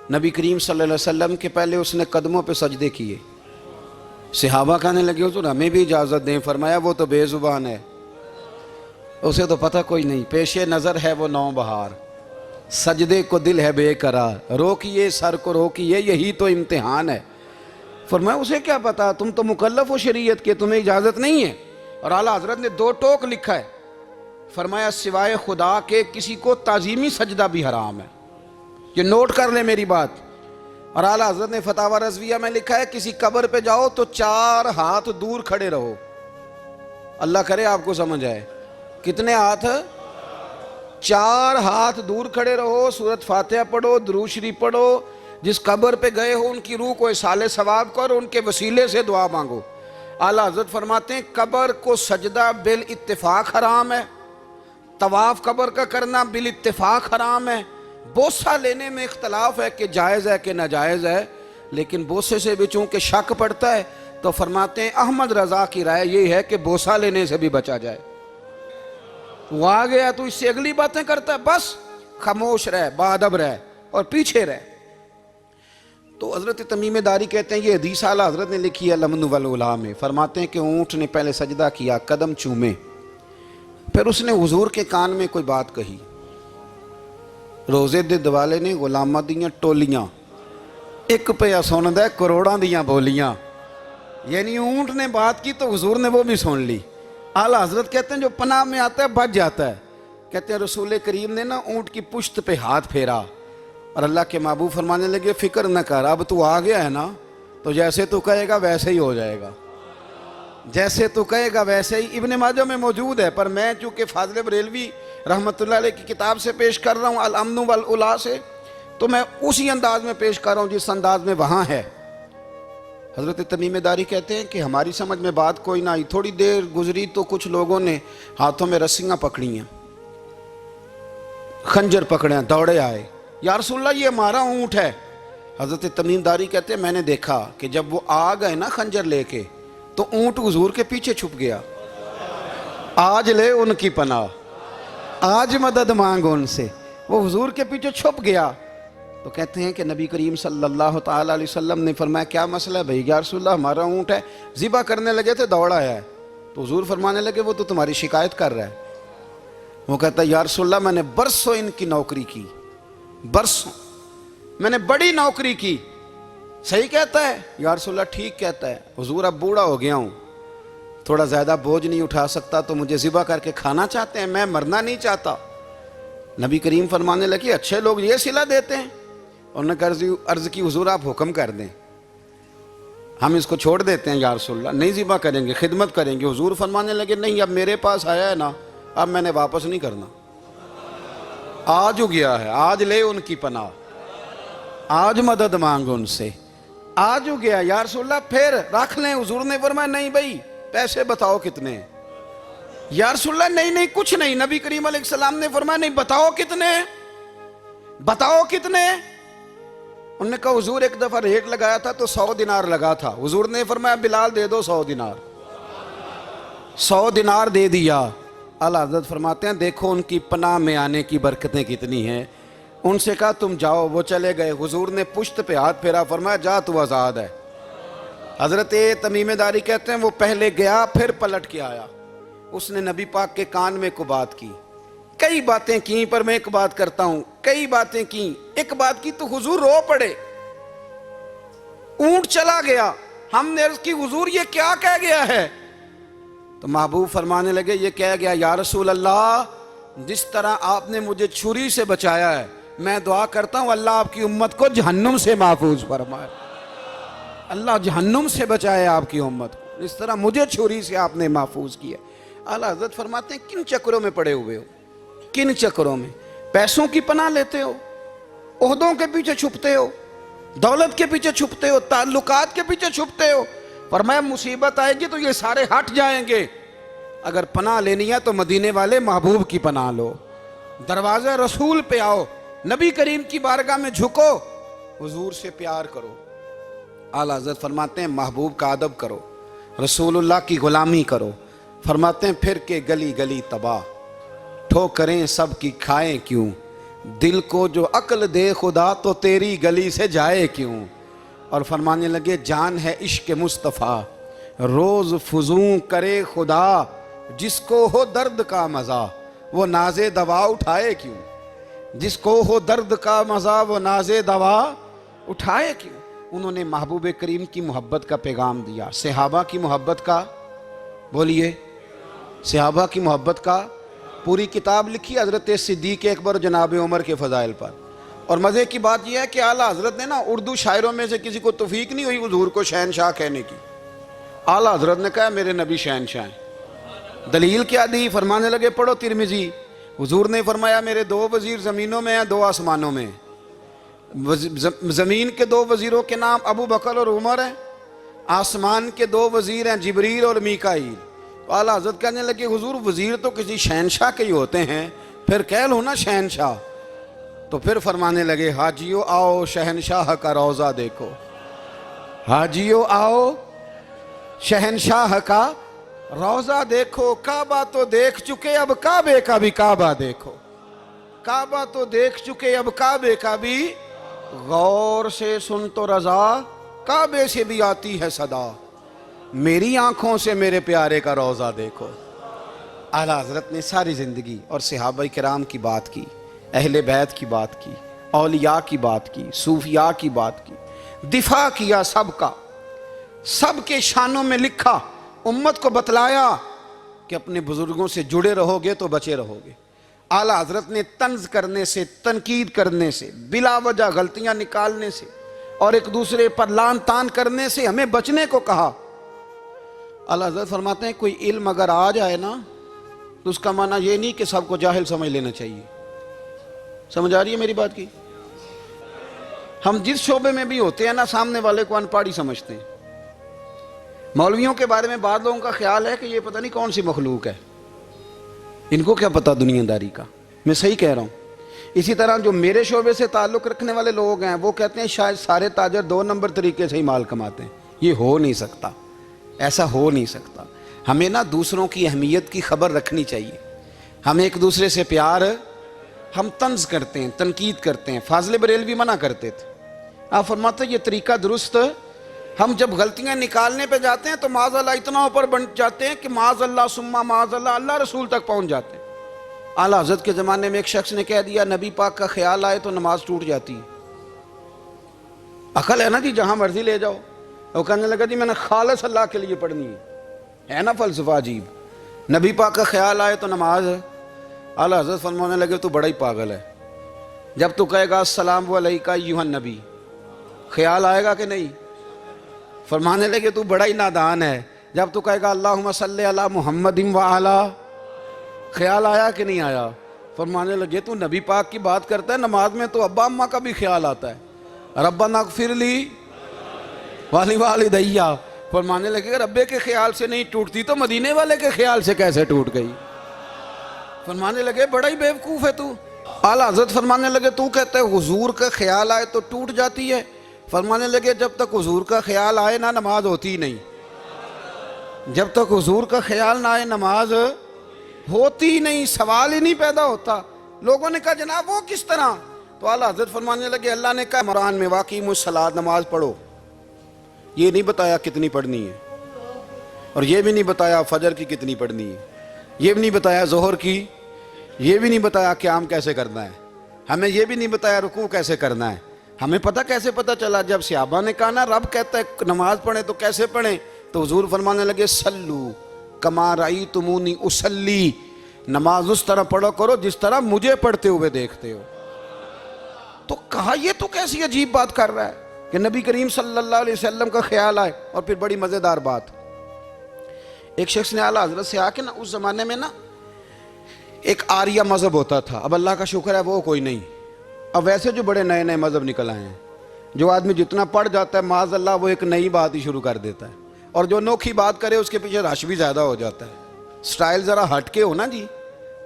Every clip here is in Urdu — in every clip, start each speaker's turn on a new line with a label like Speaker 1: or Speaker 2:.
Speaker 1: نبی کریم صلی اللہ علیہ وسلم کے پہلے اس نے قدموں پہ سجدے کیے. صحابہ کہنے لگے حضور ہمیں بھی اجازت دیں. فرمایا وہ تو بے زبان ہے, اسے تو پتہ کوئی نہیں. پیش نظر ہے وہ نو بہار, سجدے کو دل ہے بے قرار. روکیے سر کو روکیے, یہی تو امتحان ہے. فرمایا اسے کیا پتا, تم تو مکلف ہو شریعت کے, تمہیں اجازت نہیں ہے. اور اعلیٰ حضرت نے 2 ٹوک لکھا ہے. فرمایا سوائے خدا کے کسی کو تعظیمی سجدہ بھی حرام ہے. یہ نوٹ کر لیں میری بات. اور اعلیٰ حضرت نے فتاوی رضویہ میں لکھا ہے کسی قبر پہ جاؤ تو 4 ہاتھ دور کھڑے رہو. اللہ کرے آپ کو سمجھ آئے. کتنے ہاتھ؟ 4 ہاتھ دور کھڑے رہو, سورۃ فاتحہ پڑھو, درود شریف پڑھو. جس قبر پہ گئے ہو ان کی روح کو اصال ثواب کرو, ان کے وسیلے سے دعا مانگو. اعلیٰ حضرت فرماتے ہیں قبر کو سجدہ بالاتفاق حرام ہے, طواف قبر کا کرنا بالاتفاق حرام ہے. بوسہ لینے میں اختلاف ہے کہ جائز ہے کہ ناجائز ہے, لیکن بوسے سے بھی چونکہ شک پڑتا ہے تو فرماتے ہیں احمد رضا کی رائے یہ ہے کہ بوسہ لینے سے بھی بچا جائے. وہ آ گیا تو اس سے اگلی باتیں کرتا ہے, بس خاموش رہ, باادب رہ اور پیچھے رہ. تو حضرت تمیم داری کہتے ہیں یہ حدیث اعلیٰ حضرت نے لکھی ہے لمن والعلا میں. فرماتے ہیں کہ اونٹ نے پہلے سجدہ کیا, قدم چومے, پھر اس نے حضور کے کان میں کوئی بات کہی. روزے دے دوالے نے غلامہ دیاں ٹولیاں, ایک پہ سن دے کروڑاں دیاں بولیاں. یعنی اونٹ نے بات کی تو حضور نے وہ بھی سن لی. اعلیٰ حضرت کہتے ہیں جو پناہ میں آتا ہے بچ جاتا ہے. کہتے ہیں رسول کریم نے نا اونٹ کی پشت پہ ہاتھ پھیرا اور اللہ کے محبوب فرمانے لگے فکر نہ کر, اب تو آ گیا ہے نا, تو جیسے تو کہے گا ویسے ہی ہو جائے گا, جیسے تو کہے گا ویسے ہی. ابن ماجہ میں موجود ہے, پر میں چونکہ فاضل بریلوی رحمۃ اللہ علیہ کی کتاب سے پیش کر رہا ہوں الامن والعلا سے, تو میں اسی انداز میں پیش کر رہا ہوں جس انداز میں وہاں ہے. حضرت تمیم داری کہتے ہیں کہ ہماری سمجھ میں بات کوئی نہ آئی. تھوڑی دیر گزری تو کچھ لوگوں نے ہاتھوں میں رسیاں پکڑی ہیں, خنجر پکڑے ہیں, دوڑے آئے, یا رسول اللہ یہ ہمارا اونٹ ہے. حضرت تمیم داری کہتے ہیں میں نے دیکھا کہ جب وہ آ گئے نا خنجر لے کے تو اونٹ حضور کے پیچھے چھپ گیا. آج لے ان کی پناہ, آج مدد مانگ ان سے. وہ حضور کے پیچھے چھپ گیا. تو کہتے ہیں کہ نبی کریم صلی اللہ تعالیٰ علیہ وسلم نے فرمایا کیا مسئلہ ہے بھائی؟ یا رسول اللہ ہمارا اونٹ ہے. ذبح کرنے لگے تھے دوڑا ہے. تو حضور فرمانے لگے وہ تو تمہاری شکایت کر رہا ہے. وہ کہتا ہے یا رسول اللہ میں نے برسوں ان کی نوکری کی, برسوں میں نے بڑی نوکری کی. صحیح کہتا ہے یا رسول اللہ؟ ٹھیک کہتا ہے. حضور اب بوڑھا ہو گیا ہوں, تھوڑا زیادہ بوجھ نہیں اٹھا سکتا, تو مجھے ذبح کر کے کھانا چاہتے ہیں, میں مرنا نہیں چاہتا. نبی کریم فرمانے لگے اچھے لوگ یہ صلہ دیتے ہیں. انہوں نے عرض کی حضور آپ حکم کر دیں, ہم اس کو چھوڑ دیتے ہیں یا رسول اللہ, نہیں ذبح کریں گے, خدمت کریں گے. حضور فرمانے لگے نہیں, اب میرے پاس آیا ہے نا, اب میں نے واپس نہیں کرنا. آج ہو گیا ہے, آج لے ان کی پناہ, آج مدد مانگ ان سے, آج ہو گیا یا رسول اللہ پھر رکھ لیں. حضور نے فرمایا نہیں بھائی پیسے بتاؤ کتنے ہیں. یا رسول اللہ نہیں کچھ نہیں. نبی کریم علیہ السلام نے فرمایا نہیں بتاؤ کتنے, بتاؤ کتنے. انہوں نے کہا حضور ایک دفعہ ریٹ لگایا تھا تو 100 دینار لگا تھا. حضور نے فرمایا بلال دے دو 100 دینار. 100 دینار دے دیا. اعلیٰ حضرت فرماتے ہیں دیکھو ان کی پناہ میں آنے کی برکتیں کتنی ہیں. ان سے کہا تم جاؤ, وہ چلے گئے. حضور نے پشت پہ ہاتھ پھیرا, فرمایا جا تو آزاد ہے. حضرت تمیم داری کہتے ہیں وہ پہلے گیا پھر پلٹ کے آیا. اس نے نبی پاک کے کان میں کو بات کی, کئی باتیں کی, پر میں ایک بات کرتا ہوں, کئی باتیں کی, ایک بات کی تو حضور رو پڑے. اونٹ چلا گیا, ہم نے عرض کی حضور یہ کیا کہہ گیا ہے؟ تو محبوب فرمانے لگے یہ کہہ گیا یا رسول اللہ جس طرح آپ نے مجھے چھری سے بچایا ہے, میں دعا کرتا ہوں اللہ آپ کی امت کو جہنم سے محفوظ فرمائے. اللہ جہنم سے بچائے آپ کی امت کو, اس طرح مجھے چھری سے آپ نے محفوظ کیا. اعلیٰ حضرت فرماتے ہیں کن چکروں میں پڑے ہوئے ہو, کن چکروں میں؟ پیسوں کی پناہ لیتے ہو, عہدوں کے پیچھے چھپتے ہو, دولت کے پیچھے چھپتے ہو, تعلقات کے پیچھے چھپتے ہو. فرمایا مصیبت آئے گی تو یہ سارے ہٹ جائیں گے. اگر پناہ لینی ہے تو مدینے والے محبوب کی پناہ لو, دروازہ رسول پہ آؤ, نبی کریم کی بارگاہ میں جھکو, حضور سے پیار کرو. اعلیٰ حضرت فرماتے ہیں محبوب کا ادب کرو, رسول اللہ کی غلامی کرو. فرماتے ہیں پھر کے گلی گلی تباہ, ٹھوکریں سب کی کھائیں کیوں, دل کو جو عقل دے خدا تو تیری گلی سے جائے کیوں. اور فرمانے لگے جان ہے عشق مصطفیٰ روز فزوں کرے خدا, جس کو ہو درد کا مزہ وہ ناز دوا اٹھائے کیوں. جس کو ہو درد کا مزہ وہ ناز دوا اٹھائے کیوں. انہوں نے محبوب کریم کی محبت کا پیغام دیا, صحابہ کی محبت کا, بولیے, صحابہ کی محبت کا. پوری کتاب لکھی حضرت صدیق اکبر جناب عمر کے فضائل پر. اور مزے کی بات یہ ہے کہ اعلیٰ حضرت نے نا اردو شاعروں میں سے کسی کو توفیق نہیں ہوئی حضور کو شہنشاہ کہنے کی. اعلیٰ حضرت نے کہا میرے نبی شہنشاہ ہیں. دلیل کیا دی؟ فرمانے لگے پڑھو ترمذی, حضور نے فرمایا میرے 2 وزیر زمینوں میں ہیں 2 آسمانوں میں. زمین کے 2 وزیروں کے نام ابو بکر اور عمر ہیں, آسمان کے 2 وزیر ہیں جبریل اور میکائیل. اعلیٰ حضرت کہنے لگے حضور وزیر تو کسی شہنشاہ کے ہی ہوتے ہیں, پھر کہہ لو نا شہنشاہ. تو پھر فرمانے لگے حاجیو آؤ شہنشاہ کا روضہ دیکھو, حاجیو آؤ شہنشاہ کا روضہ دیکھو. کعبہ تو دیکھ چکے اب کعبے کا بھی کعبہ دیکھو, کعبہ تو دیکھ چکے اب کعبے کا بھی. غور سے سن تو رضا کعبے سے بھی آتی ہے صدا, میری آنکھوں سے میرے پیارے کا روضہ دیکھو. اعلیٰ حضرت نے ساری زندگی اور صحابہ کرام کی بات کی, اہل بیت کی بات کی, اولیاء کی بات کی, صوفیاء کی بات کی, دفاع کیا سب کا, سب کے شانوں میں لکھا, امت کو بتلایا کہ اپنے بزرگوں سے جڑے رہو گے تو بچے رہو گے. اعلیٰ حضرت نے طنز کرنے سے, تنقید کرنے سے, بلا وجہ غلطیاں نکالنے سے اور ایک دوسرے پر لان تان کرنے سے ہمیں بچنے کو کہا. اعلیٰ حضرت فرماتے ہیں کوئی علم اگر آ جائے نا تو اس کا معنی یہ نہیں کہ سب کو جاہل سمجھ لینا چاہیے. سمجھ آ رہی ہے میری بات کی؟ ہم جس شعبے میں بھی ہوتے ہیں نا سامنے والے کو ان پڑھ ہی سمجھتے ہیں. مولویوں کے بارے میں بعض لوگوں کا خیال ہے کہ یہ پتہ نہیں کون سی مخلوق ہے, ان کو کیا پتہ دنیا داری کا. میں صحیح کہہ رہا ہوں. اسی طرح جو میرے شعبے سے تعلق رکھنے والے لوگ ہیں وہ کہتے ہیں شاید سارے تاجر 2 نمبر طریقے سے ہی مال کماتے ہیں. یہ ہو نہیں سکتا, ایسا ہو نہیں سکتا. ہمیں نا دوسروں کی اہمیت کی خبر رکھنی چاہیے. ہم ایک دوسرے سے پیار, ہم طنز کرتے ہیں, تنقید کرتے ہیں. فاضل بریلوی منع کرتے تھے, آپ فرماتے یہ طریقہ درست. ہم جب غلطیاں نکالنے پہ جاتے ہیں تو معاذ اللہ اتنا اوپر بن جاتے ہیں کہ معاذ اللہ ثم معاذ اللہ اللہ رسول تک پہنچ جاتے ہیں. اعلیٰ حضرت کے زمانے میں ایک شخص نے کہہ دیا نبی پاک کا خیال آئے تو نماز ٹوٹ جاتی ہے. عقل ہے نا جی, جہاں مرضی لے جاؤ. وہ کہنے لگا جی میں نے خالص اللہ کے لیے پڑھنی ہے نا فلسفہ عجیب. نبی پاک کا خیال آئے تو نماز. اعلیٰ حضرت فرمانے لگے تو بڑا ہی پاگل ہے. جب تو کہے گا السلام علیکہ ایھا النبی, خیال آئے گا کہ نہیں؟ فرمانے لگے تو بڑا ہی نادان ہے. جب تو کہے گا اللہم صلی علی محمد وعلی, خیال آیا کہ نہیں آیا؟ فرمانے لگے تو نبی پاک کی بات کرتا ہے, نماز میں تو ابا اماں کا بھی خیال آتا ہے. ربنا اغفر لی والدیّ. فرمانے لگے ربے کے خیال سے نہیں ٹوٹتی تو مدینے والے کے خیال سے کیسے ٹوٹ گئی؟ فرمانے لگے بڑا ہی بیوقوف ہے تو. اعلیٰ حضرت فرمانے لگے تو کہتا ہے حضور کا خیال آئے تو ٹوٹ جاتی ہے. فرمانے لگے جب تک حضور کا خیال آئے نہ نماز ہوتی نہیں. جب تک حضور کا خیال نہ آئے نماز ہوتی نہیں, سوال ہی نہیں پیدا ہوتا. لوگوں نے کہا جناب وہ کس طرح؟ تو اعلیٰ حضرت فرمانے لگے اللہ نے کہا قرآن میں واقعی الصلاۃ, نماز پڑھو. یہ نہیں بتایا کتنی پڑھنی ہے, اور یہ بھی نہیں بتایا فجر کی کتنی پڑھنی ہے, یہ بھی نہیں بتایا ظہر کی, یہ بھی نہیں بتایا قیام کیسے کرنا ہے, ہمیں یہ بھی نہیں بتایا رکوع کیسے کرنا ہے. ہمیں پتہ کیسے پتہ چلا؟ جب صحابہ نے کہا نا رب کہتا ہے نماز پڑھیں تو کیسے پڑھیں, تو حضور فرمانے لگے سلو کما رأیتمونی اصلی, نماز اس طرح پڑھو کرو جس طرح مجھے پڑھتے ہوئے دیکھتے ہو. تو کہا یہ تو کیسی عجیب بات کر رہا ہے کہ نبی کریم صلی اللہ علیہ وسلم کا خیال آئے. اور پھر بڑی مزیدار بات, ایک شخص نے اعلیٰ حضرت سے آ کے نا اس زمانے میں نا ایک آریہ مذہب ہوتا تھا, اب اللہ کا شکر ہے وہ کوئی نہیں. اب ویسے جو بڑے نئے نئے مذہب نکل آئے ہیں, جو آدمی جتنا پڑھ جاتا ہے معاذ اللہ وہ ایک نئی بات ہی شروع کر دیتا ہے, اور جو انوکھی بات کرے اس کے پیچھے رش بھی زیادہ ہو جاتا ہے. سٹائل ذرا ہٹ کے ہو نا جی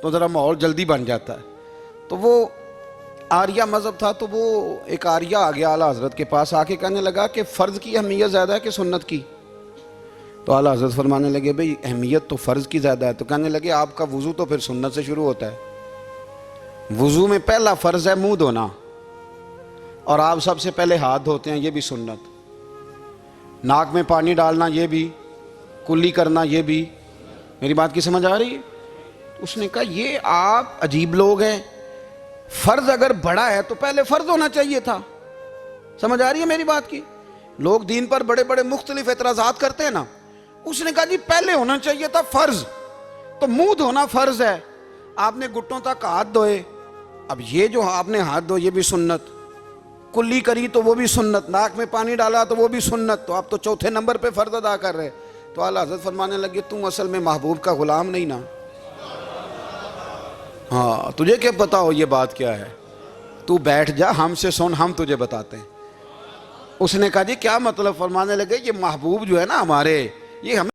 Speaker 1: تو ذرا ماحول جلدی بن جاتا ہے. تو وہ آریہ مذہب تھا, تو وہ ایک آریہ آ گیا اعلیٰ حضرت کے پاس, آ کے کہنے لگا کہ فرض کی اہمیت زیادہ ہے کہ سنت کی؟ تو اعلیٰ حضرت فرمانے لگے بھئی اہمیت تو فرض کی زیادہ ہے. تو کہنے لگے آپ کا وضو تو پھر سنت سے شروع ہوتا ہے. وضو میں پہلا فرض ہے منہ دھونا، اور آپ سب سے پہلے ہاتھ دھوتے ہیں، یہ بھی سنت۔ ناک میں پانی ڈالنا یہ بھی، کلی کرنا یہ بھی۔ میری بات کی سمجھ آ رہی ہے؟ اس نے کہا یہ آپ عجیب لوگ ہیں، فرض اگر بڑا ہے تو پہلے فرض ہونا چاہیے تھا۔ سمجھ آ رہی ہے میری بات کی؟ لوگ دین پر بڑے بڑے مختلف اعتراضات کرتے ہیں نا، اس نے کہا جی پہلے ہونا چاہیے تھا فرض، تو منہ دھونا فرض ہے، آپ نے گھٹنوں تک ہاتھ دھوئے، اب یہ جو آپ نے ہاتھ دھو یہ بھی سنت، کلی کری تو وہ بھی سنت، ناک میں پانی ڈالا تو وہ بھی سنت، تو آپ تو چوتھے نمبر پہ فرض ادا کر رہے۔ تو اعلیٰ حضرت فرمانے لگے تم اصل میں محبوب کا غلام نہیں نا، ہاں تجھے کیا پتا ہو یہ بات کیا ہے، تو بیٹھ جا ہم سے سن، ہم تجھے بتاتے ہیں۔ اس نے کہا جی کیا مطلب؟ فرمانے لگے یہ محبوب جو ہے نا ہمارے، یہ ہمیں